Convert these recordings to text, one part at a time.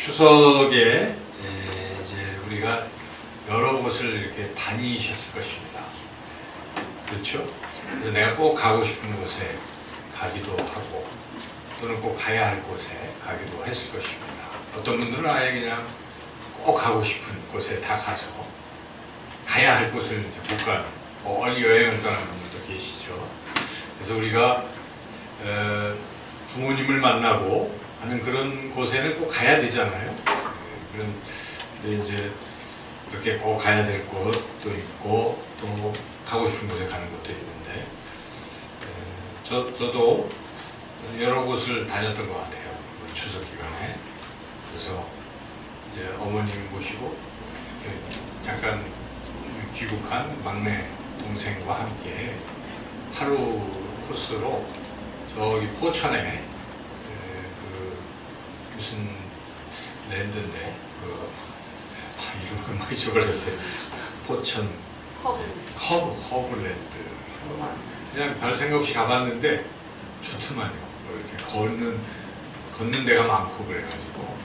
추석에 이제 우리가 여러 곳을 이렇게 다니셨을 것입니다. 그렇죠? 그래서 내가 꼭 가고 싶은 곳에 가기도 하고 또는 꼭 가야 할 곳에 가기도 했을 것입니다. 어떤 분들은 아예 그냥 꼭 가고 싶은 곳에 다 가서 가야 할 곳을 이제 못 가는 멀리 여행을 떠나는 분들도 계시죠. 그래서 우리가 부모님을 만나고 하는 그런 곳에는 꼭 가야 되잖아요. 그런데 이제 그렇게 꼭 가야 될 곳도 있고 또 가고 싶은 곳에 가는 곳도 있는데 저도 여러 곳을 다녔던 것 같아요. 추석 기간에. 그래서 이제 어머님 모시고 이렇게 잠깐 귀국한 막내 동생과 함께 하루 코스로 저기 포천에 무슨 랜드인데 이름을 금방 잊어버렸어요. 포천 허브랜드. 그냥 별 생각 없이 가봤는데 좋더만요. 이렇게 걷는 데가 많고 그래가지고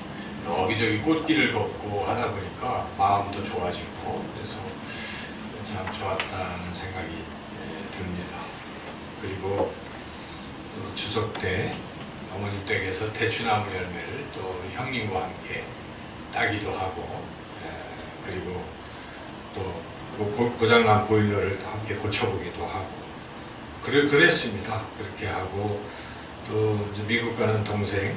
여기저기 꽃길을 걷고 하다 보니까 마음도 좋아지고 그래서 참 좋았다는 생각이 듭니다. 그리고 또 추석 때 어머님 댁에서 대추나무 열매를 또 우리 형님과 함께 따기도 하고 그리고 또 고장난 보일러를 또 함께 고쳐보기도 하고 그랬습니다. 그렇게 하고 또 이제 미국 가는 동생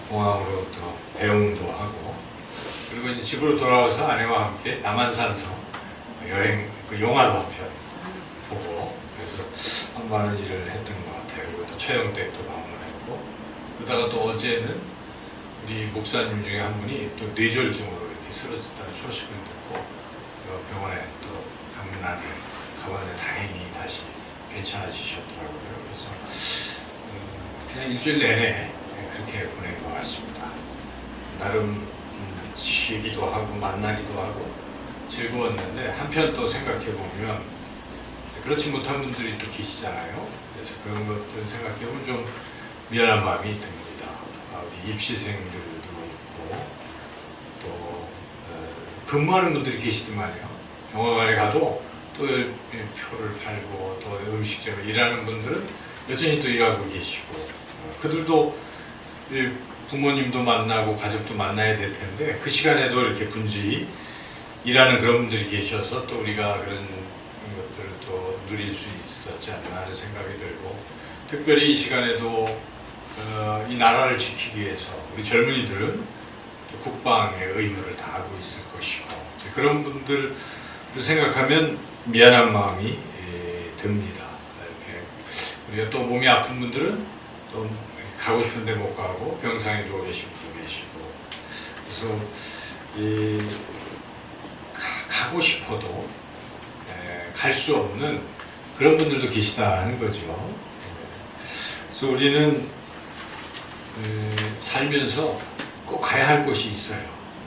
공항으로 또 배웅도 하고 그리고 이제 집으로 돌아와서 아내와 함께 남한산성 여행 영화도 한 편 보고 그래서 한 많은 일을 했던 것 같아요. 그리고 또 처형댁도 방문했고 그러다가 또 어제는 우리 목사님 중에 한 분이 또 뇌졸중으로 이렇게 쓰러졌다는 소식을 듣고 병원에 또 방문하러 가봤는데 다행히 다시 괜찮아지셨더라고요. 그래서 그냥 일주일 내내 그렇게 보낸 것 같습니다. 나름 쉬기도 하고 만나기도 하고 즐거웠는데 한편 또 생각해 보면 그렇지 못한 분들이 또 계시잖아요. 그래서 그런 것들 생각해 보면 좀 미안한 마음이 듭니다. 우리 입시생들도 있고 또 근무하는 분들이 계시더만요. 영화관에 가도 또 표를 팔고 또 음식점에 일하는 분들은 여전히 또 일하고 계시고 그들도 부모님도 만나고 가족도 만나야 될 텐데 그 시간에도 이렇게 분주히 일하는 그런 분들이 계셔서 또 우리가 그런 것들을 또 누릴 수 있었지 않나 하는 생각이 들고 특별히 이 시간에도 이 나라를 지키기 위해서 우리 젊은이들은 국방의 의무를 다하고 있을 것이고 그런 분들을 생각하면 미안한 마음이 듭니다. 이렇게 우리가 또 몸이 아픈 분들은 또 가고 싶은데 못 가고 병상에 누워 계신 분도 계시고 그래서 가고 싶어도 갈 수 없는 그런 분들도 계시다는 거죠. 그래서 우리는 살면서 꼭 가야 할 곳이 있어요.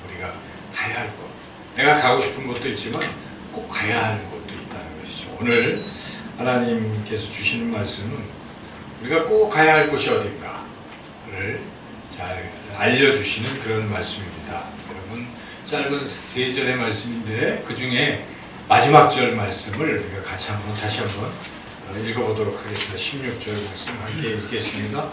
우리가 가야 할 곳. 내가 가고 싶은 곳도 있지만 꼭 가야 하는 곳도 있다는 것이죠. 오늘 하나님께서 주시는 말씀은 우리가 꼭 가야 할 곳이 어딘가를 잘 알려주시는 그런 말씀입니다. 여러분 짧은 3절의 말씀인데 그 중에 마지막 절 말씀을 우리가 다시 한번 읽어보도록 하겠습니다. 16절 말씀 함께 읽겠습니다.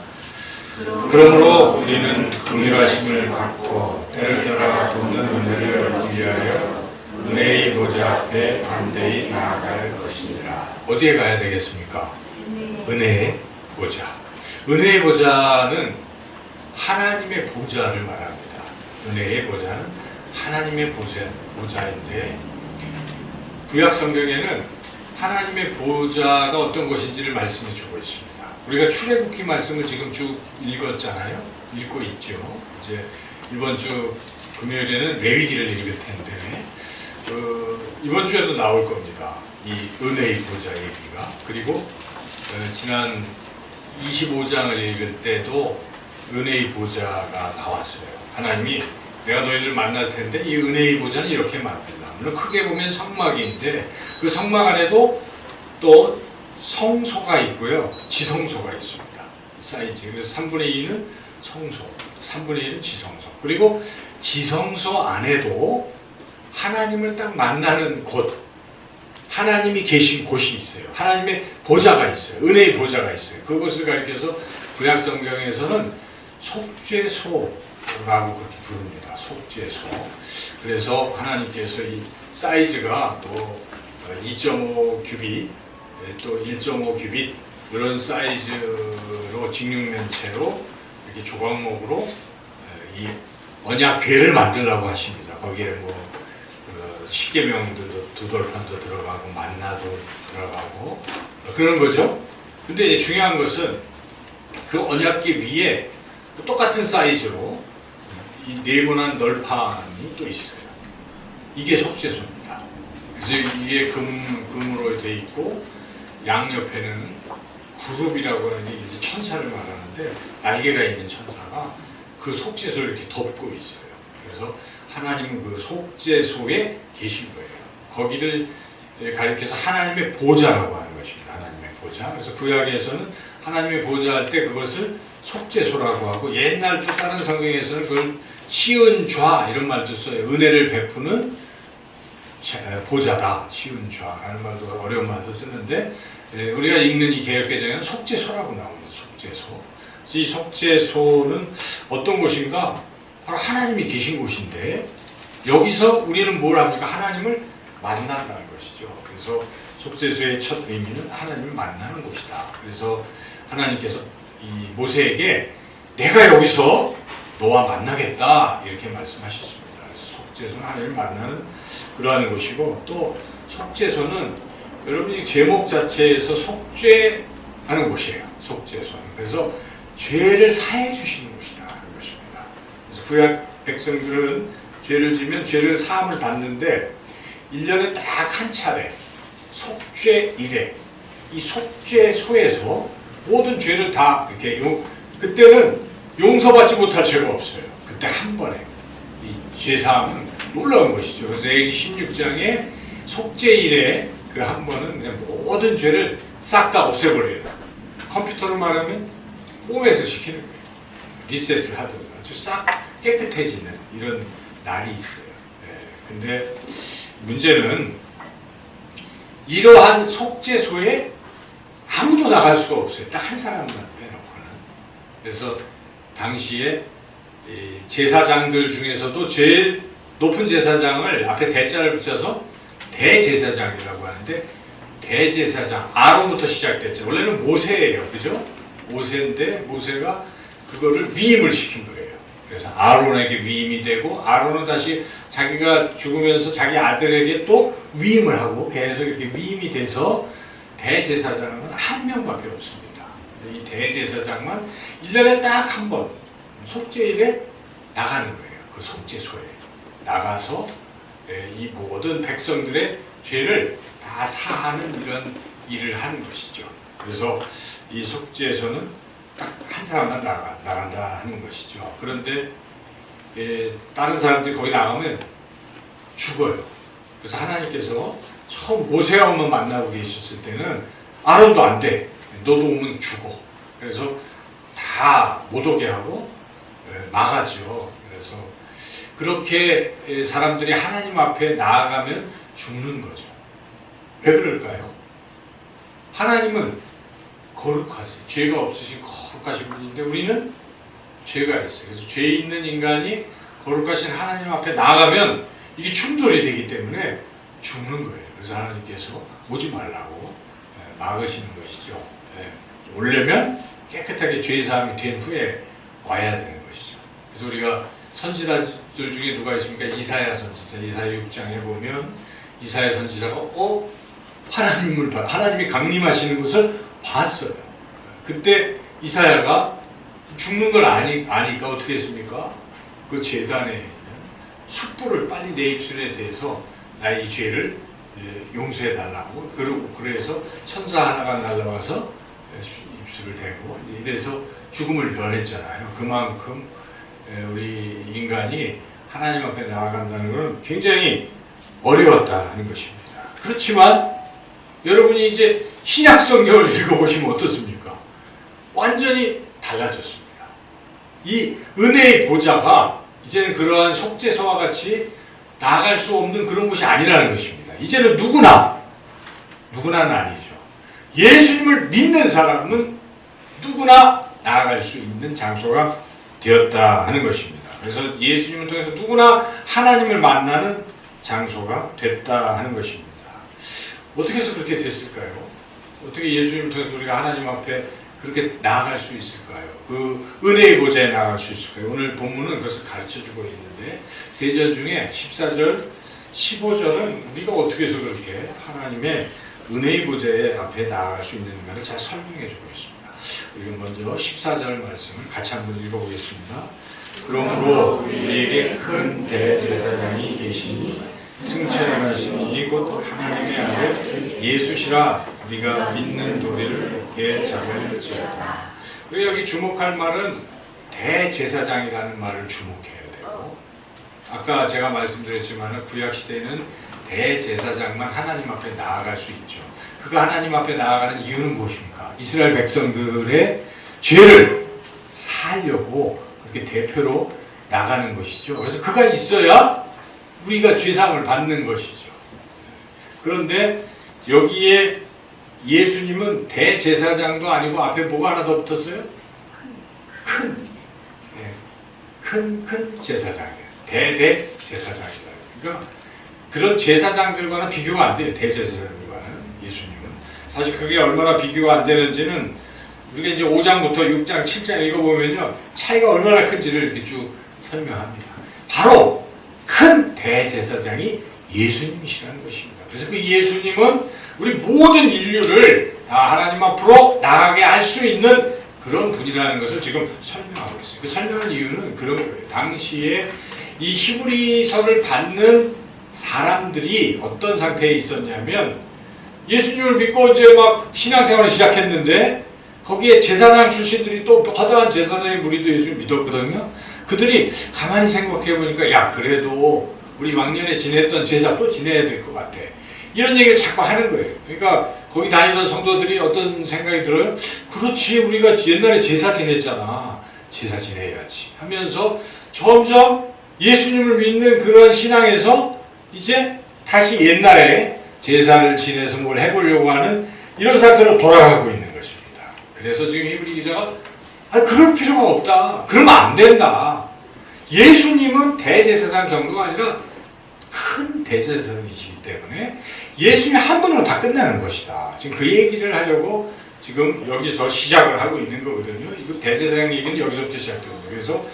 그러므로 우리는 긍휼하심을 받고 때를 따라 돕는 은혜를 얻기 위하여 은혜의 보좌 앞에 담대히 나아갈 것이니라. 어디에 가야 되겠습니까? 은혜의 보좌. 은혜의 보좌는 하나님의 보좌를 말합니다. 은혜의 보좌는 하나님의 보좌인데 구약 성경에는 하나님의 보좌가 어떤 것인지를 말씀해 주고 있습니다. 우리가 출애굽기 말씀을 지금 쭉 읽었잖아요. 읽고 있죠. 이제 이번 주 금요일에는 레위기를 읽을 텐데 이번 주에도 나올 겁니다. 이 은혜의 보좌 얘기가. 그리고 지난 25장을 읽을 때도 은혜의 보좌가 나왔어요. 하나님이 내가 너희들 만날 텐데 이 은혜의 보좌는 이렇게 만들라. 물론 크게 보면 성막인데 그 성막 안에도 또 성소가 있고요. 지성소가 있습니다. 사이즈. 그래서 3분의 2는 성소. 3분의 1은 지성소. 그리고 지성소 안에도 하나님을 딱 만나는 곳, 하나님이 계신 곳이 있어요. 하나님의 보좌가 있어요. 은혜의 보좌가 있어요. 그것을 가리켜서 구약 성경에서는 속죄소라고 그렇게 부릅니다. 속죄소. 그래서 하나님께서 이 사이즈가 또 2.5 규빗, 또 1.5 규빗 이런 사이즈로 직육면체로 이렇게 조각목으로 이 언약궤를 만들라고 하십니다. 거기에 뭐 십계명들도 두 돌판도 들어가고 만나도 들어가고 그런 거죠. 근데 이제 중요한 것은 그 언약궤 위에 똑같은 사이즈로 이 네모난 널판이 또 있어요. 이게 속죄소입니다. 그래서 이게 금으로 돼 있고 양옆에는 구룹이라고 하는 게 이제 천사를 말하는데 날개가 있는 천사가 그 속죄소를 이렇게 덮고 있어요. 그래서 하나님은 그 속죄소에 계신 거예요. 거기를 가리켜서 하나님의 보좌라고 하는 것입니다. 하나님의 보좌. 그래서 구약에서는 하나님의 보좌 할 때 그것을 속죄소라고 하고 옛날 또 다른 성경에서는 그걸 시은좌 이런 말도 써요. 은혜를 베푸는 보좌다. 시은좌라는 말도 어려운 말도 쓰는데 우리가 읽는 이 개역개정에는 속죄소라고 나옵니다. 속죄소. 그래서 이 속죄소는 어떤 곳인가? 바로 하나님이 계신 곳인데 여기서 우리는 뭘 합니까? 하나님을 만난다는 것이죠. 그래서 속죄소의 첫 의미는 하나님을 만나는 곳이다. 그래서 하나님께서 이 모세에게 내가 여기서 너와 만나겠다 이렇게 말씀하셨습니다. 그래서 속죄소는 하나님을 만나는 그러한 곳이고 또 속죄소는 여러분이 제목 자체에서 속죄하는 곳이에요. 속죄소는. 그래서 죄를 사해 주시는 곳이다. 것입니다. 그래서 구약 백성들은 죄를 지면 죄를 사함을 받는데 1년에 딱 한 차례 속죄일에 이 속죄소에서 모든 죄를 다 이렇게 그때는 용서받지 못할 죄가 없어요. 그때 한 번에 이 죄사함은 놀라운 것이죠. 그래서 레위기 16장에 속죄일에 그 한 번은 그냥 모든 죄를 싹 다 없애버려요. 컴퓨터로 말하면 포맷을 시키는 거예요. 리셋을 하든 아주 싹 깨끗해지는 이런 날이 있어요. 근데 문제는 이러한 속죄소에 아무도 나갈 수가 없어요. 딱 한 사람만 빼놓고는. 그래서 당시에 제사장들 중에서도 제일 높은 제사장을 앞에 대자를 붙여서 대제사장이라고 하는데 대제사장, 아론부터 시작됐죠. 원래는 모세예요. 그죠? 모세인데 모세가 그거를 위임을 시킨 거예요. 그래서 아론에게 위임이 되고 아론은 다시 자기가 죽으면서 자기 아들에게 또 위임을 하고 계속 이렇게 위임이 돼서 대제사장은 한 명밖에 없습니다. 이 대제사장만 1년에 딱 한 번 속죄일에 나가는 거예요. 그 속죄소에 나가서 이 모든 백성들의 죄를 다 사하는 이런 일을 하는 것이죠. 그래서 이 속죄소는 딱 한 사람만 나간다 하는 것이죠. 그런데 다른 사람들이 거기 나가면 죽어요. 그래서 하나님께서 처음 모세하고만 만나고 계셨을 때는 아론도 안 돼. 너도 오면 죽어. 그래서 다 못 오게 하고 막았죠. 그래서 그렇게 사람들이 하나님 앞에 나아가면 죽는 거죠. 왜 그럴까요? 하나님은 거룩하세요. 죄가 없으신 거룩하신 분인데 우리는 죄가 있어요. 그래서 죄 있는 인간이 거룩하신 하나님 앞에 나가면 이게 충돌이 되기 때문에 죽는 거예요. 그래서 하나님께서 오지 말라고 막으시는 것이죠. 오려면 깨끗하게 죄사함이 된 후에 와야 되는 것이죠. 그래서 우리가 선지자들 중에 누가 있습니까? 이사야 선지자. 이사야 6장에 보면 이사야 선지자가 하나님이 강림하시는 것을 봤어요. 그때 이사야가 죽는 걸 아니까 어떻게 했습니까? 그 제단에 있는 숯불을 빨리 내 입술에 대서 나의 죄를 용서해 달라고 그래서 천사 하나가 날라와서 입술을 대고 이래서 죽음을 면했잖아요. 그만큼 우리 인간이 하나님 앞에 나아간다는 것은 굉장히 어려웠다 하는 것입니다. 그렇지만 여러분이 이제 신약 성경을 읽어보시면 어떻습니까? 완전히 달라졌습니다. 이 은혜의 보좌가 이제는 그러한 속죄소와 같이 나아갈 수 없는 그런 곳이 아니라는 것입니다. 이제는 누구나는 아니죠. 예수님을 믿는 사람은 누구나 나아갈 수 있는 장소가 되었다 하는 것입니다. 그래서 예수님을 통해서 누구나 하나님을 만나는 장소가 됐다 하는 것입니다. 어떻게 해서 그렇게 됐을까요? 어떻게 예수님을 통해서 우리가 하나님 앞에 그렇게 나아갈 수 있을까요? 그 은혜의 보좌에 나아갈 수 있을까요? 오늘 본문은 그것을 가르쳐주고 있는데 세 절 중에 14절, 15절은 우리가 어떻게 해서 그렇게 하나님의 은혜의 보좌에 앞에 나아갈 수 있는가를 잘 설명해주고 있습니다. 우리가 먼저 14절 말씀을 같이 한번 읽어보겠습니다. 그러므로 우리에게 큰 대제사장이 계시니 승천하신 이곳 하나님의 아들 예수시라 우리가 믿는 도리를 높게 잡을지어다. 우리가 여기 주목할 말은 대제사장이라는 말을 주목해야 되고, 아까 제가 말씀드렸지만 구약시대에는 대제사장만 하나님 앞에 나아갈 수 있죠. 그가 하나님 앞에 나아가는 이유는 무엇입니까? 이스라엘 백성들의 죄를 사하려고 그렇게 대표로 나가는 것이죠. 그래서 그가 있어야 우리가 죄상을 받는 것이죠. 그런데 여기에 예수님은 대제사장도 아니고 앞에 뭐가 하나 더 붙었어요? 큰 제사장이에요. 대제사장이다. 그러니까 그런 제사장들과는 비교가 안 돼요. 대제사장들과는 예수님은. 사실 그게 얼마나 비교가 안 되는지는 우리가 이제 5장부터 6장, 7장 읽어보면요. 차이가 얼마나 큰지를 이렇게 쭉 설명합니다. 바로 큰 대제사장이 예수님이시라는 것입니다. 그래서 그 예수님은 우리 모든 인류를 다 하나님 앞으로 나가게 할 수 있는 그런 분이라는 것을 지금 설명하고 있어요. 그 설명한 이유는 그런 거예요. 당시에 이 히브리서를 받는 사람들이 어떤 상태에 있었냐면 예수님을 믿고 이제 막 신앙생활을 시작했는데 거기에 제사장 출신들이 또 허다한 제사장의 무리도 예수님을 믿었거든요. 그들이 가만히 생각해 보니까 야 그래도 우리 왕년에 지냈던 제사 또 지내야 될 것 같아. 이런 얘기를 자꾸 하는 거예요. 그러니까 거기 다니던 성도들이 어떤 생각이 들어요? 그렇지 우리가 옛날에 제사 지냈잖아. 제사 지내야지 하면서 점점 예수님을 믿는 그런 신앙에서 이제 다시 옛날에 제사를 지내서 뭘 해보려고 하는 이런 상태로 돌아가고 있는 것입니다. 그래서 지금 히브리 기자가 그럴 필요가 없다. 그러면 안 된다. 예수님은 대제사장 정도가 아니라 큰 대제사장이시기 때문에 예수님 한 분으로 다 끝나는 것이다. 지금 그 얘기를 하려고 지금 여기서 시작을 하고 있는 거거든요. 이거 대제사장 얘기는 여기서부터 시작되거든요. 그래서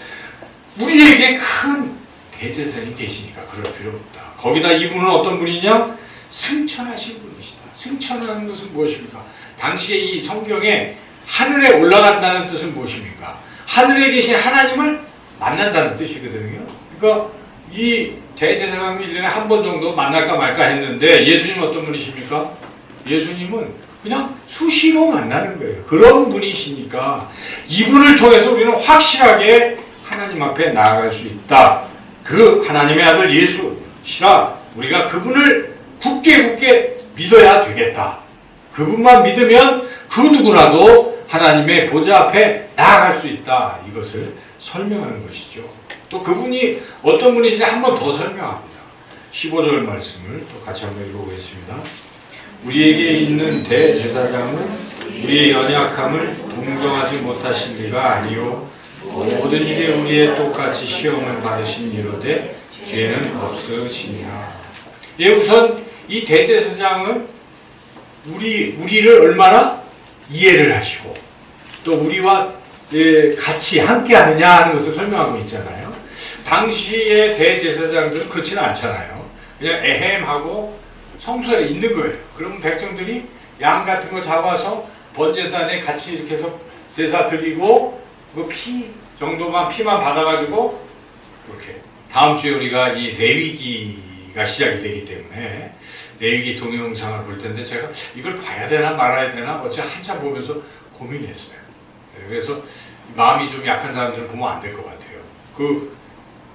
우리에게 큰 대제사장이 계시니까 그럴 필요 없다. 거기다 이분은 어떤 분이냐? 승천하신 분이시다. 승천하는 것은 무엇입니까? 당시에 이 성경에 하늘에 올라간다는 뜻은 무엇입니까? 하늘에 계신 하나님을 만난다는 뜻이거든요. 그러니까 이 대제사장이 1년에 한 번 정도 만날까 말까 했는데 예수님은 어떤 분이십니까? 예수님은 그냥 수시로 만나는 거예요. 그런 분이시니까 이분을 통해서 우리는 확실하게 하나님 앞에 나아갈 수 있다. 그 하나님의 아들 예수시라 우리가 그분을 굳게 믿어야 되겠다. 그분만 믿으면 그 누구라도 하나님의 보좌 앞에 나아갈 수 있다. 이것을 설명하는 것이죠. 또 그분이 어떤 분이신지 한 번 더 설명합니다. 15절 말씀을 또 같이 한번 읽어보겠습니다. 우리에게 있는 대제사장은 우리의 연약함을 동정하지 못하신 이가 아니요 모든 일에 우리의 똑같이 시험을 받으신 이로되 죄는 없으시니라. 예, 우선 이 대제사장은 우리를 얼마나 이해를 하시고 또 우리와 같이 함께 하느냐 하는 것을 설명하고 있잖아요. 당시의 대제사장들은 그렇지는 않잖아요. 그냥 에헴하고 성소에 있는 거예요. 그러면 백성들이 양 같은 거 잡아서 번제단에 같이 이렇게 해서 제사 드리고 그 피 정도만 피만 받아가지고 이렇게 다음 주에 우리가 이 레위기가 시작이 되기 때문에 레위기 동영상을 볼 텐데 제가 이걸 봐야 되나 말아야 되나 어제 한참 보면서 고민했어요. 그래서 마음이 좀 약한 사람들은 보면 안 될 것 같아요. 그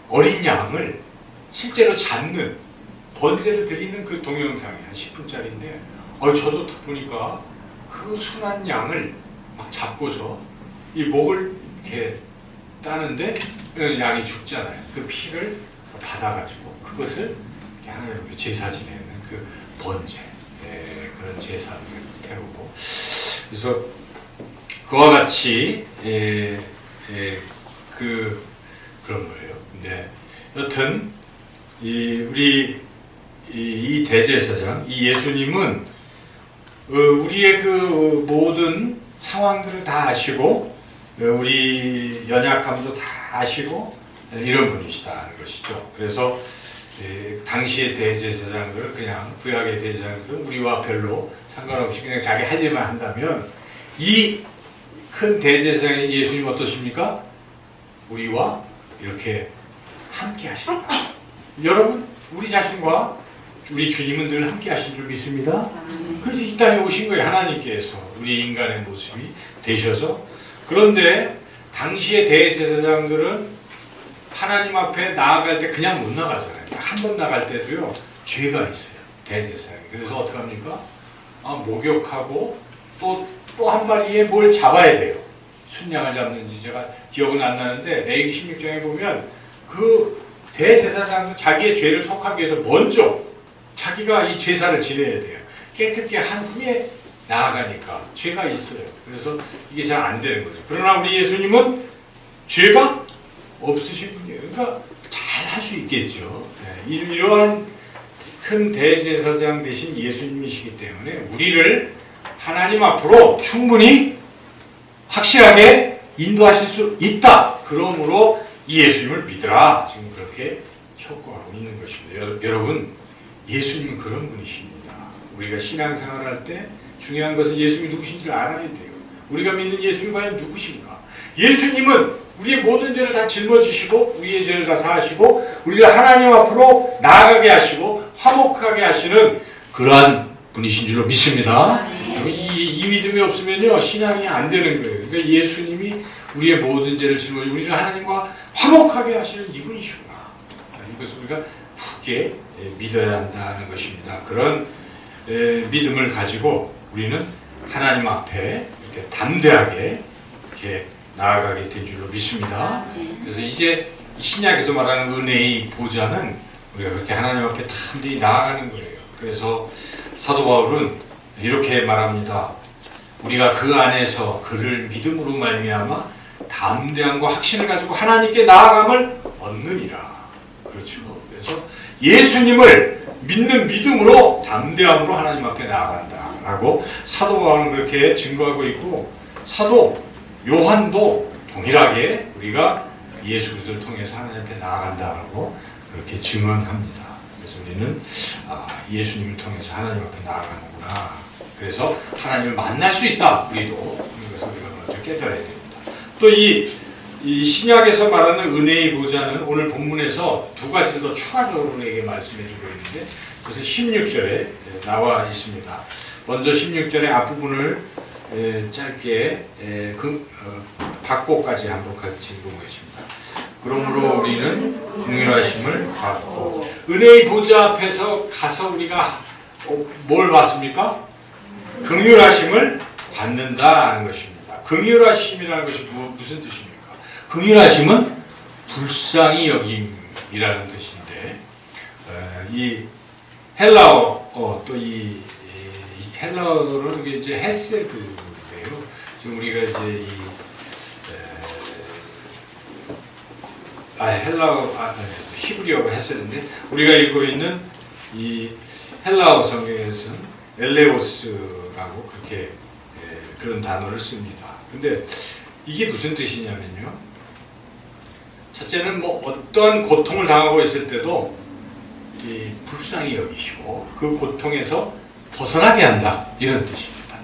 어린 양을 실제로 잡는 번제를 드리는 그 동영상이 한 10분짜리인데 저도 보니까 그 순한 양을 막 잡고서 이 목을 이렇게 따는데 양이 죽잖아요. 그 피를 받아가지고 그것을 하나님 제사 지내는 그 번제, 그런 제사를 태우고, 그래서 그와 같이 그런 거예요. 네. 여튼 우리 이 대제사장, 이 예수님은 우리의 그 모든 상황들을 다 아시고 우리 연약함도 다 아시고 이런 분이시다는 것이죠. 그래서 당시의 대제사장들은 그냥 구약의 대제사장들은 우리와 별로 상관없이 그냥 자기 할 일만 한다면, 이 큰 대제사장이신 예수님 어떠십니까? 우리와 이렇게 함께 하신다. 여러분, 우리 자신과 우리 주님은 늘 함께 하신 줄 믿습니다. 그래서 이 땅에 오신 거예요. 하나님께서 우리 인간의 모습이 되셔서. 그런데 당시의 대제사장들은 하나님 앞에 나아갈 때 그냥 못 나가잖아요. 한 번 나갈 때도요, 죄가 있어요. 대제사장이. 그래서 어떻게 합니까? 목욕하고 또 한 마리에 뭘 잡아야 돼요. 순양을 잡는지 제가 기억은 안 나는데, 레위기 16장에 보면 그 대제사장도 자기의 죄를 속하기 위해서 먼저 자기가 이 제사를 지내야 돼요. 깨끗게 한 후에 나아가니까 죄가 있어요. 그래서 이게 잘 안 되는 거죠. 그러나 우리 예수님은 죄가 없으신 분이에요. 그러니까 잘 할 수 있겠죠. 이러한 큰 대제사장 되신 예수님이시기 때문에 우리를 하나님 앞으로 충분히 확실하게 인도하실 수 있다. 그러므로 이 예수님을 믿으라. 지금 그렇게 촉구하고 있는 것입니다. 여러분, 예수님은 그런 분이십니다. 우리가 신앙생활을 할 때 중요한 것은 예수님이 누구신지를 알아야 돼요. 우리가 믿는 예수님이 과연 누구신가? 예수님은 우리의 모든 죄를 다 짊어지시고 우리의 죄를 다 사하시고 우리를 하나님 앞으로 나아가게 하시고 화목하게 하시는 그러한 분이신 줄로 믿습니다. 이 믿음이 없으면요, 신앙이 안 되는 거예요. 그러니까 예수님이 우리의 모든 죄를 짊어지고 우리를 하나님과 화목하게 하시는 이분이시구나. 이것을 우리가 굳게 믿어야 한다는 것입니다. 그런 믿음을 가지고 우리는 하나님 앞에 이렇게 담대하게 이렇게 나아가게 된 줄로 믿습니다. 그래서 이제 신약에서 말하는 은혜의 보좌는 우리가 그렇게 하나님 앞에 담대히 나아가는 거예요. 그래서 사도 바울은 이렇게 말합니다. 우리가 그 안에서 그를 믿음으로 말미암아 담대함과 확신을 가지고 하나님께 나아감을 얻느니라. 그렇죠. 그래서 예수님을 믿는 믿음으로 담대함으로 하나님 앞에 나아간다라고 사도 바울은 그렇게 증거하고 있고, 사도 요한도 동일하게 우리가 예수 그리스도를 통해서 하나님 앞에 나아간다라고 그렇게 증언합니다. 그래서 우리는 예수님을 통해서 하나님 앞에 나아가는구나. 그래서 하나님을 만날 수 있다. 우리도 이것을 우리가 먼저 깨달아야 됩니다. 또 이 신약에서 말하는 은혜의 보좌는 오늘 본문에서 두 가지를 더 추가적으로 우리에게 말씀해 주고 있는데, 그것은 16절에 나와 있습니다. 먼저 16절의 앞부분을 짧게 받고까지 한번 같이 읽어보겠습니다. 그러므로 우리는 긍휼하심을 받고, 은혜의 보좌 앞에서 가서 우리가 뭘 받습니까? 긍휼하심을 받는다는 것입니다. 긍휼하심이라는 것이 무슨 뜻입니까? 긍휼하심은 불쌍히 여김이라는 뜻인데, 이 헬라어 또 이 헬라어로는 이제 헤세드인데요. 지금 우리가 이제 히브리어가 헤세드인데, 우리가 읽고 있는 이 헬라어 성경에서는 엘레오스라고 그렇게 그런 단어를 씁니다. 근데 이게 무슨 뜻이냐면요, 첫째는 뭐 어떤 고통을 당하고 있을 때도 이 불쌍히 여기시고 그 고통에서 벗어나게 한다, 이런 뜻입니다.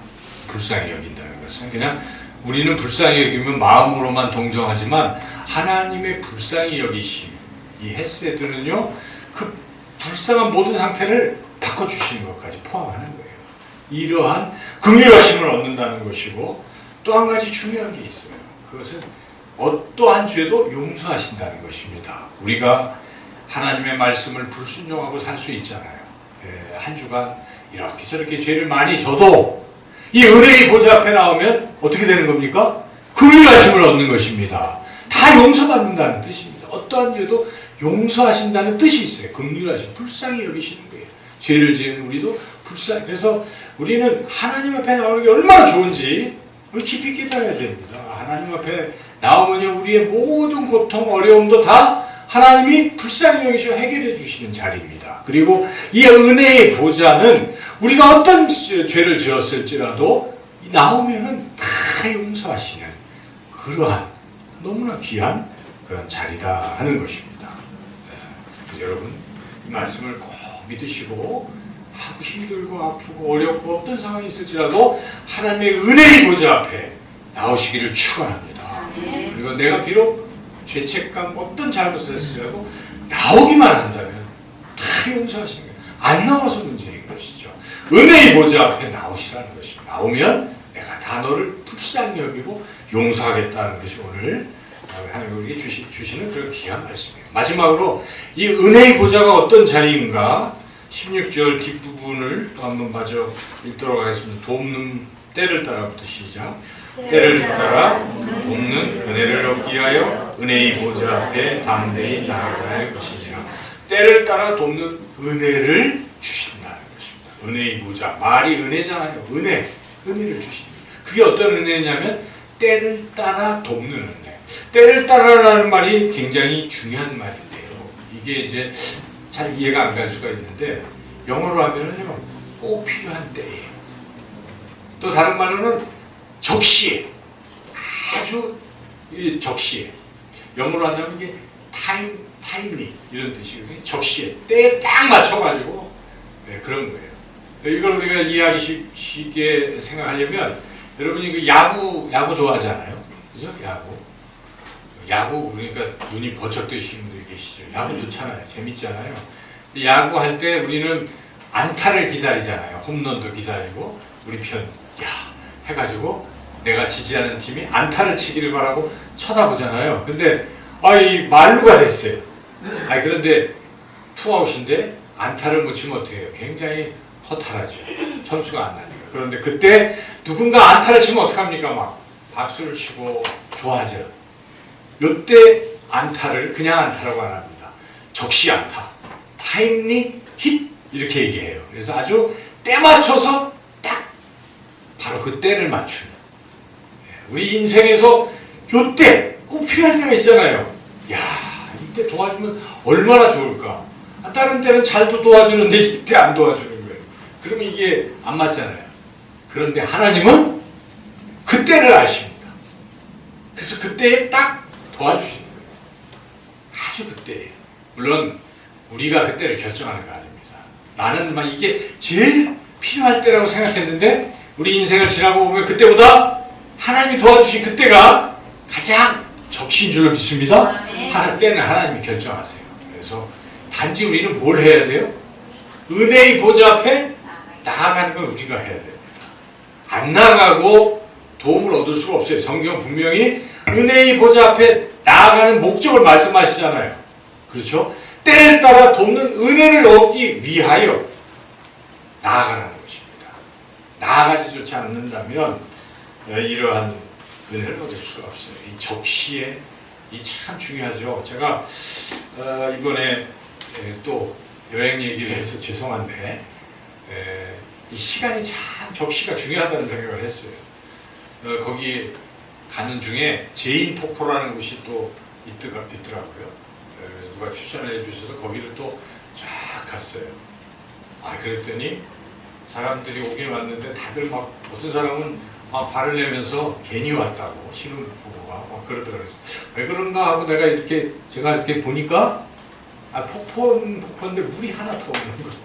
불쌍히 여긴다는 것은 그냥 우리는 불쌍히 여기면 마음으로만 동정하지만 하나님의 불쌍히 여기심, 이 헤세드는요, 그 불쌍한 모든 상태를 바꿔주시는 것까지 포함하는 거예요. 이러한 긍휼하심을 얻는다는 것이고, 또 한 가지 중요한 게 있어요. 그것은 어떠한 죄도 용서하신다는 것입니다. 우리가 하나님의 말씀을 불순종하고 살 수 있잖아요. 한 주간 이렇게 저렇게 죄를 많이 져도 이 은혜의 보좌 앞에 나오면 어떻게 되는 겁니까? 긍휼하심을 얻는 것입니다. 다 용서받는다는 뜻입니다. 어떠한 죄도 용서하신다는 뜻이 있어요. 긍휼하신, 불쌍히 여기시는 거예요. 죄를 지은 우리도 불쌍히. 그래서 우리는 하나님 앞에 나오는 게 얼마나 좋은지 깊이 깨달아야 됩니다. 하나님 앞에 나오면 우리의 모든 고통, 어려움도 다 하나님이 불쌍히 여기시고 해결해 주시는 자리입니다. 그리고 이 은혜의 보좌는 우리가 어떤 죄를 지었을지라도 나오면은 다 용서하시는 그러한 너무나 귀한 그런 자리다 하는 것입니다. 여러분 이 말씀을 꼭 믿으시고 하고 힘이 들고 아프고 어렵고 어떤 상황이 있을지라도 하나님의 은혜의 보좌 앞에 나오시기를 축원합니다. 그리고 내가 비록 죄책감 어떤 잘못을 했을지라도 나오기만 한다면 다 용서하시는 거예요. 안 나와서 문제인 것이죠. 은혜의 보좌 앞에 나오시라는 것입니다. 나오면 내가 다 너를 불쌍히 여기고 용서하겠다는 것이 오늘 하나님 우리에게 주시는 그런 귀한 말씀이에요. 마지막으로 이 은혜의 보좌가 어떤 자리인가 16절 뒷부분을 또 한번 마저 읽도록 하겠습니다. 돕는 때를 따라부터 시작. 때를 따라 돕는 은혜를 얻기 위하여 은혜의 보좌 앞에 담대히 나아가야 할 것이니라. 때를 따라 돕는 은혜를 주신다는 것입니다. 은혜의 보좌. 말이 은혜잖아요. 은혜를 주십니다. 그게 어떤 은혜냐면 때를 따라 돕는 은혜. 때를 따라라는 말이 굉장히 중요한 말인데요. 이게 이제 잘 이해가 안 갈 수가 있는데 영어로 하면은요 꼭 필요한 때예요. 또 다른 말로는 적시에, 아주 적시에. 영어로 한다면 이게 타임리 이런 뜻이거든요. 적시에, 때에 딱 맞춰가지고 그런 거예요. 이걸 우리가 이해하기 쉽게 생각하려면 여러분이 그 야구 좋아하잖아요. 그죠? 야구 그러니까 눈이 버쩍 뜨시는 분들이 계시죠. 야구 좋잖아요. 재밌잖아요. 근데 야구 할 때 우리는 안타를 기다리잖아요. 홈런도 기다리고 우리 편 해가지고 내가 지지하는 팀이 안타를 치기를 바라고 쳐다보잖아요. 근데 이 만루가 됐어요. 그런데 투아웃인데 안타를 못 치면 어떻게 해요? 굉장히 허탈하죠. 점수가 안 나니까. 그런데 그때 누군가 안타를 치면 어떡합니까? 막 박수를 치고 좋아하죠. 요때 안타를 그냥 안타라고 안 합니다. 적시 안타, 타임리 힛 이렇게 얘기해요. 그래서 아주 때 맞춰서 딱 바로 그 때를 맞추는. 우리 인생에서 요때 꼭 필요할 때가 있잖아요. 이때 도와주면 얼마나 좋을까. 다른 때는 잘도 도와주는데 이때 안 도와주는 거예요. 그러면 이게 안 맞잖아요. 그런데 하나님은 그 때를 아십니다. 그래서 그때에 딱 도와주시는 거예요. 아주 그때예요. 물론 우리가 그때를 결정하는 거 아닙니다. 나는 막 이게 제일 필요할 때라고 생각했는데 우리 인생을 지나고 보면 그때보다 하나님이 도와주신 그때가 가장 적신 줄로 믿습니다. 때는 하나님이 결정하세요. 그래서 단지 우리는 뭘 해야 돼요? 은혜의 보좌 앞에 나아가는 건 우리가 해야 됩니다. 안 나가고 도움을 얻을 수가 없어요. 성경 분명히 은혜의 보좌 앞에 나아가는 목적을 말씀하시잖아요. 그렇죠? 때를 따라 돕는 은혜를 얻기 위하여 나아가라는 것입니다. 나아가지조차 않는다면 이러한 은혜를 얻을 수가 없어요. 이 적시에 이 참 중요하죠. 제가 이번에 또 여행 얘기를 해서 죄송한데 이 시간이 참 적시가 중요하다는 생각을 했어요. 거기 가는 중에 제인폭포라는 곳이 또 있더라고요. 누가 추천해 주셔서 거기를 또 쫙 갔어요. 그랬더니 사람들이 오긴 왔는데 다들 막 어떤 사람은 막 발을 내면서 괜히 왔다고 신혼 부부가 막 그러더라고요. 왜 그런가 하고 제가 이렇게 보니까 폭포인데 물이 하나도 없는 거예요.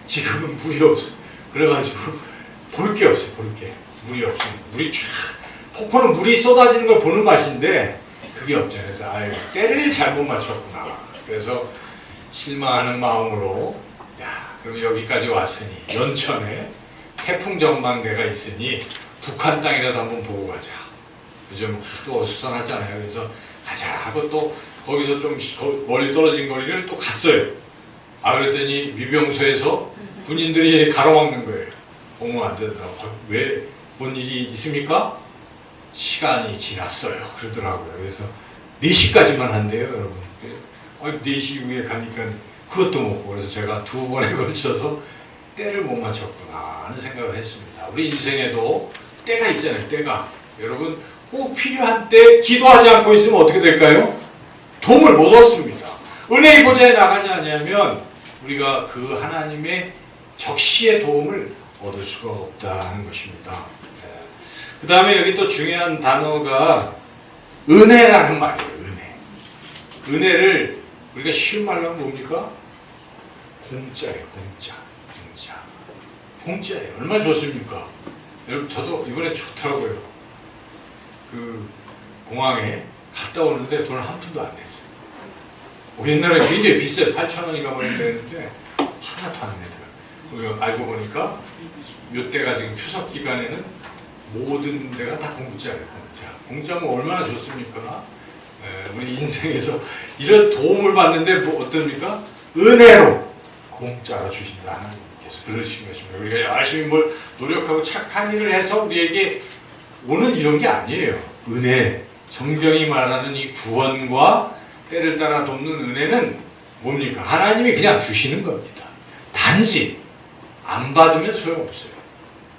지금은 물이 없어. 그래가지고 볼 게 없어요. 물이 없습니다. 폭포는 물이 쏟아지는 걸 보는 맛인데 그게 없잖아요. 그래서 때를 잘못 맞췄구나. 그래서 실망하는 마음으로 그럼 여기까지 왔으니 연천에 태풍 전망대가 있으니 북한 땅이라도 한번 보고 가자. 요즘 하도 어수선하잖아요. 그래서 가자 하고 또 거기서 좀 멀리 떨어진 거리를 또 갔어요. 그랬더니 위병소에서 군인들이 가로막는 거예요. 오면 안 되더라고요. 왜? 뭔 일이 있습니까? 시간이 지났어요. 그러더라고요. 그래서 4시까지만 한대요, 여러분. 4시 이후에 가니까 그것도 못 보고, 그래서 제가 2번에 걸쳐서 때를 못 맞췄구나 하는 생각을 했습니다. 우리 인생에도 때가 있잖아요, 때가. 여러분, 꼭 필요한 때 기도하지 않고 있으면 어떻게 될까요? 도움을 못 얻습니다. 은혜의 보좌에 나가지 않으면 우리가 그 하나님의 적시의 도움을 얻을 수가 없다 하는 것입니다. 그 다음에 여기 또 중요한 단어가 은혜라는 말이에요. 은혜를 우리가 쉬운 말로 하면 뭡니까? 공짜예요. 공짜예요. 얼마나 좋습니까? 여러분, 저도 이번에 좋더라고요. 그 공항에 갔다 오는데 돈을 한 푼도 안 냈어요. 옛날에 굉장히 비싸요. 8,000원인가 뭐 했는데 하나도 안 내더라고요. 알고 보니까 몇 대가 지금 추석 기간에는 모든 데가 다 공짜예요. 공짜면 얼마나 좋습니까? 우리 인생에서 이런 도움을 받는데 뭐 어떻습니까? 은혜로 공짜로 주신다 하나님께서 그러신 것입니다. 우리가 열심히 뭘 노력하고 착한 일을 해서 우리에게 오는 이런 게 아니에요. 은혜, 성경이 말하는 이 구원과 때를 따라 돕는 은혜는 뭡니까? 하나님이 그냥 주시는 겁니다. 단지 안 받으면 소용없어요.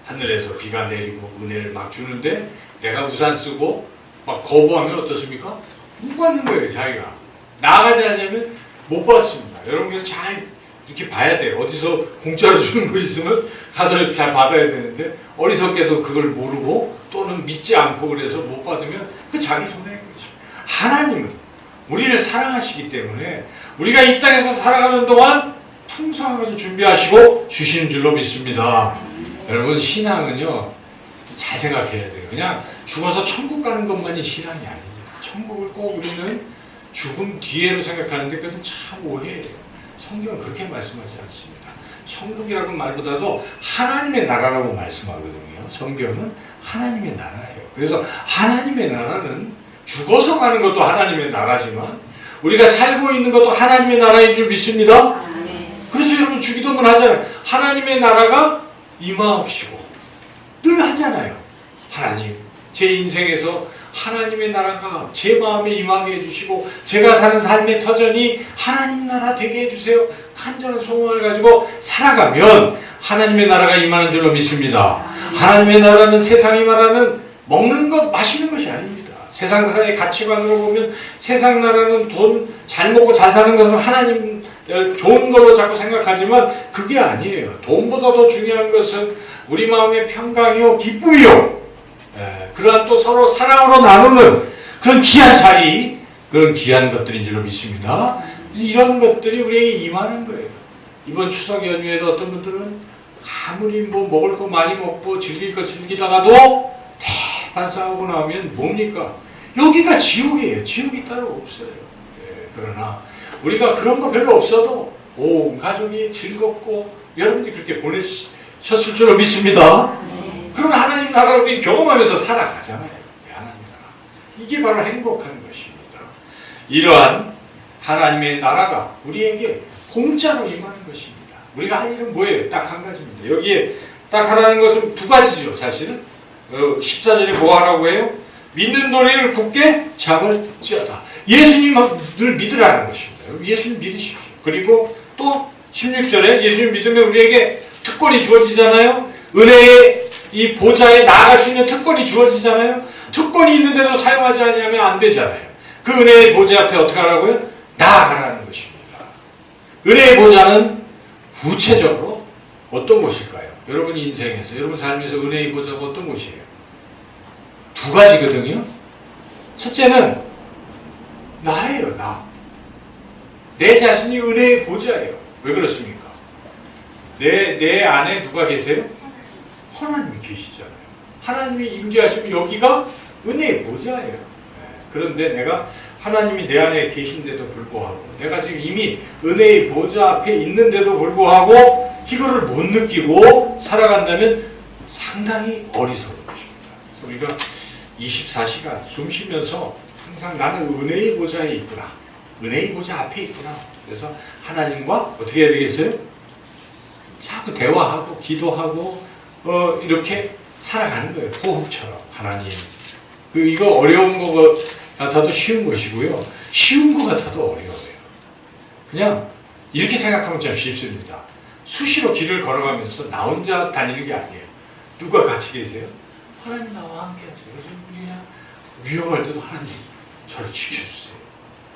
하늘에서 비가 내리고 은혜를 막 주는데 내가 우산 쓰고 막 거부하면 어떻습니까? 못 받는 거예요, 자기가. 나가지 않으면 못 받습니다. 여러분께서 잘 이렇게 봐야 돼요. 어디서 공짜로 주는 거 있으면 가서 잘 받아야 되는데 어리석게도 그걸 모르고 또는 믿지 않고 그래서 못 받으면 그 자기 손해인 거죠. 하나님은 우리를 사랑하시기 때문에 우리가 이 땅에서 살아가는 동안 풍성한 것을 준비하시고 주시는 줄로 믿습니다. 여러분, 신앙은요, 잘 생각해야 돼요. 그냥 죽어서 천국 가는 것만이 신앙이 아닙니다. 천국을 꼭 우리는 죽음 뒤에로 생각하는데 그것은 참 오해예요. 성경은 그렇게 말씀하지 않습니다. 천국이라는 말보다도 하나님의 나라라고 말씀하거든요. 성경은 하나님의 나라예요. 그래서 하나님의 나라는 죽어서 가는 것도 하나님의 나라지만 우리가 살고 있는 것도 하나님의 나라인 줄 믿습니다. 그래서 여러분 주기도문 하잖아요. 하나님의 나라가 임하옵시고 늘 하잖아요. 하나님, 제 인생에서 하나님의 나라가 제 마음에 임하게 해주시고 제가 사는 삶의 터전이 하나님 나라 되게 해주세요. 간절한 소망을 가지고 살아가면 하나님의 나라가 임하는 줄로 믿습니다. 하나님의 나라는 세상이 말하는 먹는 것, 마시는 것이 아닙니다. 세상사의 가치관으로 보면 세상 나라는 돈 잘 먹고 잘 사는 것은 하나님 좋은 걸로 자꾸 생각하지만 그게 아니에요. 돈보다 더 중요한 것은 우리 마음의 평강이요 기쁨이요, 그러한 또 서로 사랑으로 나누는 그런 귀한 자리, 그런 귀한 것들인 줄로 믿습니다. 이런 것들이 우리에게 임하는 거예요. 이번 추석 연휴에도 어떤 분들은 아무리 뭐 먹을 거 많이 먹고 즐길 거 즐기다가도 대판 싸우고 나오면 뭡니까? 여기가 지옥이에요. 지옥이 따로 없어요. 그러나 우리가 그런 거 별로 없어도 온 가족이 즐겁고 여러분들이 그렇게 보내셨을 줄로 믿습니다. 그런 하나님 나라를 우리 경험하면서 살아가잖아요. 하나님 나라. 이게 바로 행복한 것입니다. 이러한 하나님의 나라가 우리에게 공짜로 임하는 것입니다. 우리가 할 일은 뭐예요? 딱 한 가지입니다. 여기에 딱 하라는 것은 두 가지죠. 사실은 14절에 뭐 하라고 해요? 믿는 도리를 굳게 잡을지어다. 예수님을 믿으라는 것입니다. 예수님 믿으십시오. 그리고 또 16절에 예수님 믿으면 우리에게 특권이 주어지잖아요. 은혜의 이 보좌에 나아갈 수 있는 특권이 주어지잖아요. 특권이 있는데도 사용하지 않으면 안 되잖아요. 그 은혜의 보좌 앞에 어떻게 하라고요? 나아가라는 것입니다. 은혜의 보좌는 구체적으로 어떤 곳일까요? 여러분 인생에서, 여러분 삶에서 은혜의 보좌가 어떤 곳이에요? 두 가지거든요. 첫째는 나예요, 나. 내 자신이 은혜의 보좌예요. 왜 그렇습니까? 내 안에 누가 계세요? 하나님이 계시잖아요. 하나님이 임재하시면 여기가 은혜의 보좌예요. 그런데 내가 하나님이 내 안에 계신데도 불구하고 내가 지금 이미 은혜의 보좌 앞에 있는데도 불구하고 이거를 못 느끼고 살아간다면 상당히 어리석은 것입니다. 그래서 우리가 24시간 숨 쉬면서 항상 나는 은혜의 보좌에 있구나. 은혜의 보좌 앞에 있구나. 그래서 하나님과 어떻게 해야 되겠어요? 자꾸 대화하고 기도하고 이렇게 살아가는 거예요. 호흡처럼. 하나님. 이거 어려운 거 같아도 쉬운 것이고요. 쉬운 것 같아도 어려워요. 그냥 이렇게 생각하면 참 쉽습니다. 수시로 길을 걸어가면서 나 혼자 다니는 게 아니에요. 누가 같이 계세요? 하나님 나와 함께 하세요. 그래서 우리 그냥 위험할 때도 하나님 저를 지켜주세요.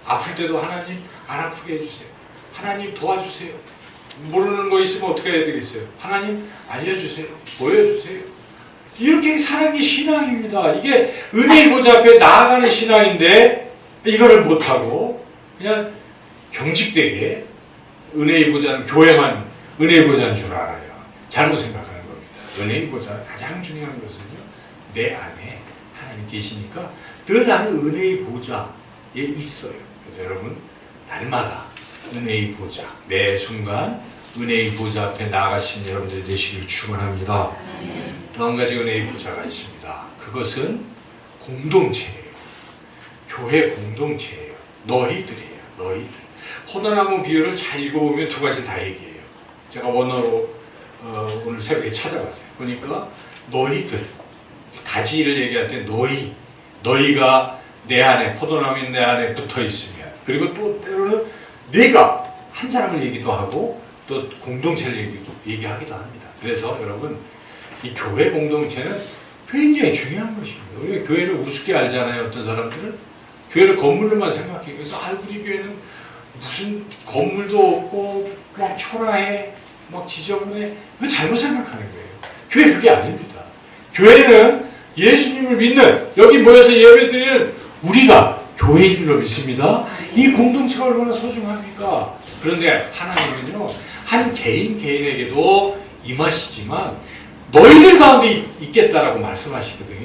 아플 때도 하나님 안 아프게 해주세요. 하나님 도와주세요. 모르는 거 있으면 어떻게 해야 되겠어요? 하나님 알려주세요. 보여주세요. 이렇게 사는 게 신앙입니다. 이게 은혜의 보좌 앞에 나아가는 신앙인데 이거를 못하고 그냥 경직되게 은혜의 보좌는 교회만 은혜의 보좌인 줄 알아요. 잘못 생각하는 겁니다. 은혜의 보좌 가장 중요한 것은요. 내 안에 하나님 계시니까 늘 나는 은혜의 보좌에 있어요. 그래서 여러분 날마다 은혜의 보좌 매 순간 은혜의 보좌 앞에 나아가신 여러분들이 되시길 축원합니다. 또 한 가지 은혜의 보좌가 있습니다. 그것은 공동체예요. 교회 공동체예요. 너희들이에요. 너희들. 포도나무 비유를 잘 읽어보면 두 가지 다 얘기해요. 제가 원어로 오늘 새벽에 찾아봤어요. 그러니까 너희들 가지를 얘기할 때 너희가 내 안에 포도나무인 내 안에 붙어 있으면 그리고 또 때로는 내가 한 사람을 얘기도 하고 또 공동체를 얘기하기도 합니다. 그래서 여러분 이 교회 공동체는 굉장히 중요한 것입니다. 우리가 교회를 우습게 알잖아요. 어떤 사람들은 교회를 건물로만 생각해요. 그래서 우리 교회는 무슨 건물도 없고 막 초라해 막 지저분해. 그거 잘못 생각하는 거예요. 교회 그게 아닙니다. 교회는 예수님을 믿는 여기 모여서 예배드리는 우리가 교회인 줄로 믿습니다. 이 공동체가 얼마나 소중합니까? 그런데 하나님은요 한 개인에게도 임하시지만 너희들 가운데 있겠다라고 말씀하시거든요.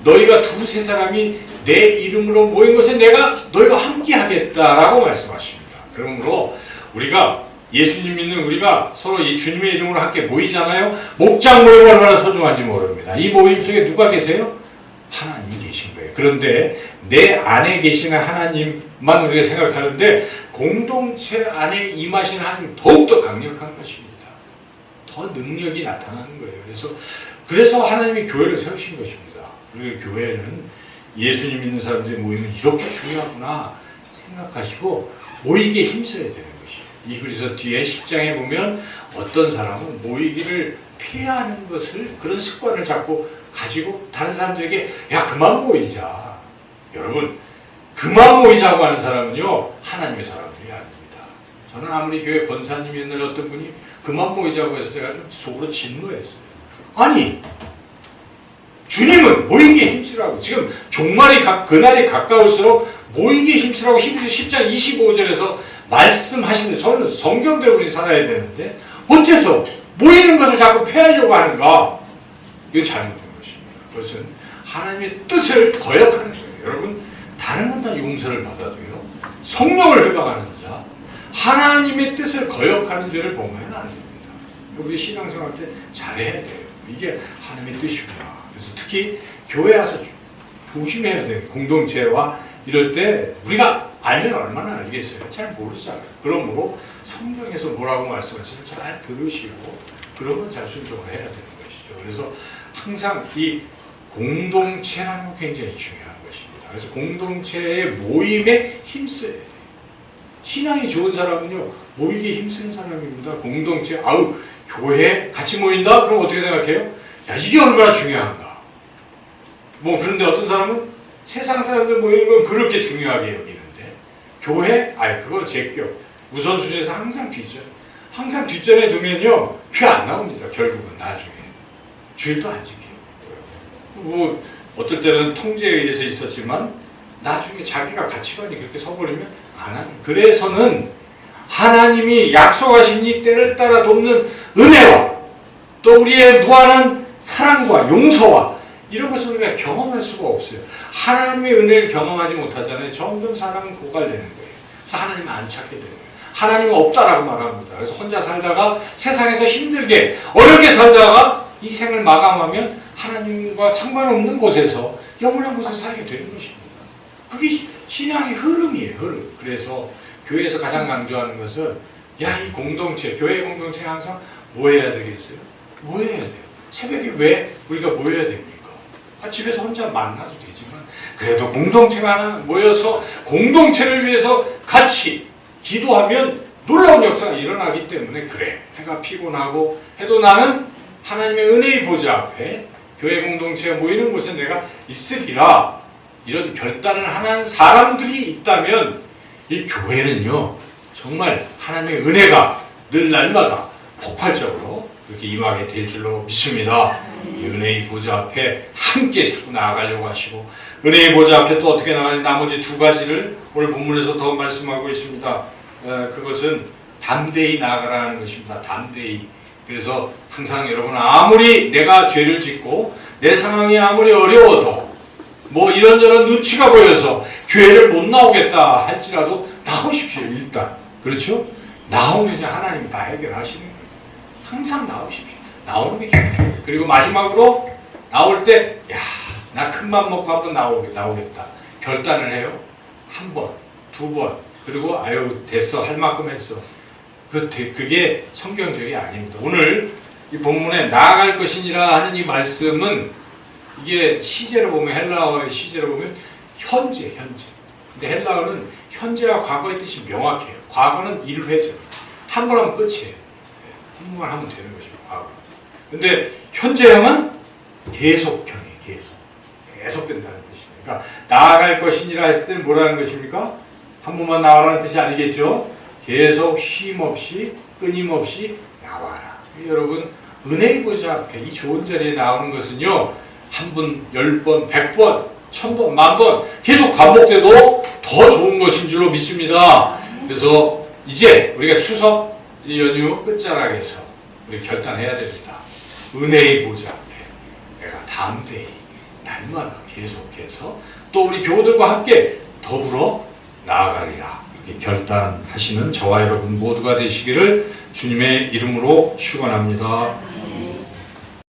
너희가 두세 사람이 내 이름으로 모인 것에 너희가 함께 하겠다라고 말씀하십니다. 그러므로 우리가 예수님 믿는 우리가 서로 이 주님의 이름으로 함께 모이잖아요. 목장 모임 얼마나 소중한지 모릅니다. 이 모임 속에 누가 계세요? 하나님이 계신 거예요. 그런데 내 안에 계시는 하나님만 우리가 생각하는데 공동체 안에 임하신 하나님 더욱더 강력한 것입니다. 더 능력이 나타나는 거예요. 그래서 하나님이 교회를 세우신 것입니다. 그리고 교회는 예수님 믿는 사람들이 모이면 이렇게 중요하구나 생각하시고 모이기에 힘써야 되는 것이에요. 그래서 뒤에 10장에 보면 어떤 사람은 모이기를 피하는 것을 그런 습관을 자꾸 가지고 다른 사람들에게 야 그만 모이자. 여러분 그만 모이자고 하는 사람은요 하나님의 사람들이 아닙니다. 저는 아무리 교회 권사님이 옛날에 어떤 분이 그만 모이자고 해서 제가 좀 속으로 진노했어요. 아니 주님은 모이기에 힘쓰라고 지금 그날이 가까울수록 모이기에 힘쓰라고 히브리서 10장 25절에서 말씀하시는데 저는 성경대로 우리 살아야 되는데 어째서 모이는 것을 자꾸 폐하려고 하는가? 이건 잘못된 것입니다. 그것은 하나님의 뜻을 거역하는 거예요. 여러분 다른 건 다 용서를 받아도요 성령을 회방하는 자 하나님의 뜻을 거역하는 죄를 범하면 안 됩니다. 우리 신앙생활 때 잘해야 돼요. 이게 하나님의 뜻이구나. 그래서 특히 교회 와서 조심해야 돼요. 공동체와 이럴 때 우리가 알면 얼마나 알겠어요. 잘 모르잖아요. 그러므로 성경에서 뭐라고 말씀하시면 잘 들으시고 그러면 잘 순종을 해야 되는 것이죠. 그래서 항상 이 공동체라는 건 굉장히 중요한 것입니다. 그래서 공동체의 모임에 힘써야 돼요. 신앙이 좋은 사람은요 모이기에 힘쓰는 사람입니다. 공동체 교회 같이 모인다? 그럼 어떻게 생각해요? 야 이게 얼마나 중요한가. 그런데 어떤 사람은 세상 사람들 모이는 건 그렇게 중요하게 여기는데 교회? 그건 제격 우선순위에서 항상 뒷전에 두면요 표 안 나옵니다. 결국은 나중에 주일도 안 지켜요. 어떨 때는 통제에 의해서 있었지만 나중에 자기가 가치관이 그렇게 서버리면 안 하는. 그래서는 하나님이 약속하신 이 때를 따라 돕는 은혜와 또 우리의 무한한 사랑과 용서와 이런 것을 우리가 경험할 수가 없어요. 하나님의 은혜를 경험하지 못하잖아요. 점점 사람은 고갈되는 거예요. 그래서 하나님을 안 찾게 되는 거예요. 하나님은 없다라고 말합니다. 그래서 혼자 살다가 세상에서 힘들게 어렵게 살다가 이 생을 마감하면 하나님과 상관없는 곳에서 영원한 곳에 살게 되는 것입니다. 그게 신앙의 흐름이에요. 흐름. 그래서 교회에서 가장 강조하는 것은 이 공동체, 교회 공동체에 항상 뭐 해야 되겠어요? 모여야 돼요. 새벽에 왜 우리가 모여야 됩니까? 집에서 혼자 만나도 되지만 그래도 공동체가 하나 모여서 공동체를 위해서 같이 기도하면 놀라운 역사가 일어나기 때문에 그래. 해가 피곤하고 해도 나는 하나님의 은혜의 보좌 앞에 교회 공동체가 모이는 곳에 내가 있으리라. 이런 결단을 하는 사람들이 있다면 이 교회는요 정말 하나님의 은혜가 늘 날마다 폭발적으로 그렇게 임하게 될 줄로 믿습니다. 이 은혜의 보좌 앞에 함께 자꾸 나아가려고 하시고 은혜의 보좌 앞에 또 어떻게 나가냐 나머지 두 가지를 오늘 본문에서 더 말씀하고 있습니다. 그것은 담대히 나아가라는 것입니다. 담대히. 그래서 항상 여러분 아무리 내가 죄를 짓고 내 상황이 아무리 어려워도 뭐 이런저런 눈치가 보여서 교회를 못 나오겠다 할지라도 나오십시오. 일단 그렇죠? 나오면 하나님이 다 해결하시는 거예요. 항상 나오십시오. 나오는 게 중요해요. 그리고 마지막으로 나올 때 나 큰 맘 먹고 한번 나오겠다 결단을 해요. 한 번, 두 번 그리고 아유 됐어 할 만큼 했어. 그게 성경적이 아닙니다. 오늘 이 본문에 나아갈 것이니라 하는 이 말씀은 이게 시제로 보면 헬라어의 시제로 보면 현재. 근데 헬라어는 현재와 과거의 뜻이 명확해요. 과거는 1회죠. 한 번 하면 끝이에요. 한 번만 하면 되는 것입니다. 과거. 근데 현재형은 계속형이에요. 계속 된다는 뜻입니다. 그러니까 나아갈 것이니라 했을 때는 뭐라는 것입니까? 한 번만 나와라는 뜻이 아니겠죠? 계속 쉼없이 끊임없이 나와라. 여러분 은혜의 보좌 앞에 이 좋은 자리에 나오는 것은요 한 번, 10번, 100번, 1000번, 10,000번 계속 반복돼도 더 좋은 것인 줄로 믿습니다. 그래서 이제 우리가 추석 연휴 끝자락에서 우리 결단해야 됩니다. 은혜의 보좌 앞에 내가 담대히 날마다 계속해서 또 우리 교우들과 함께 더불어 나아가리라. 이렇게 결단하시는 저와 여러분 모두가 되시기를 주님의 이름으로 축원합니다.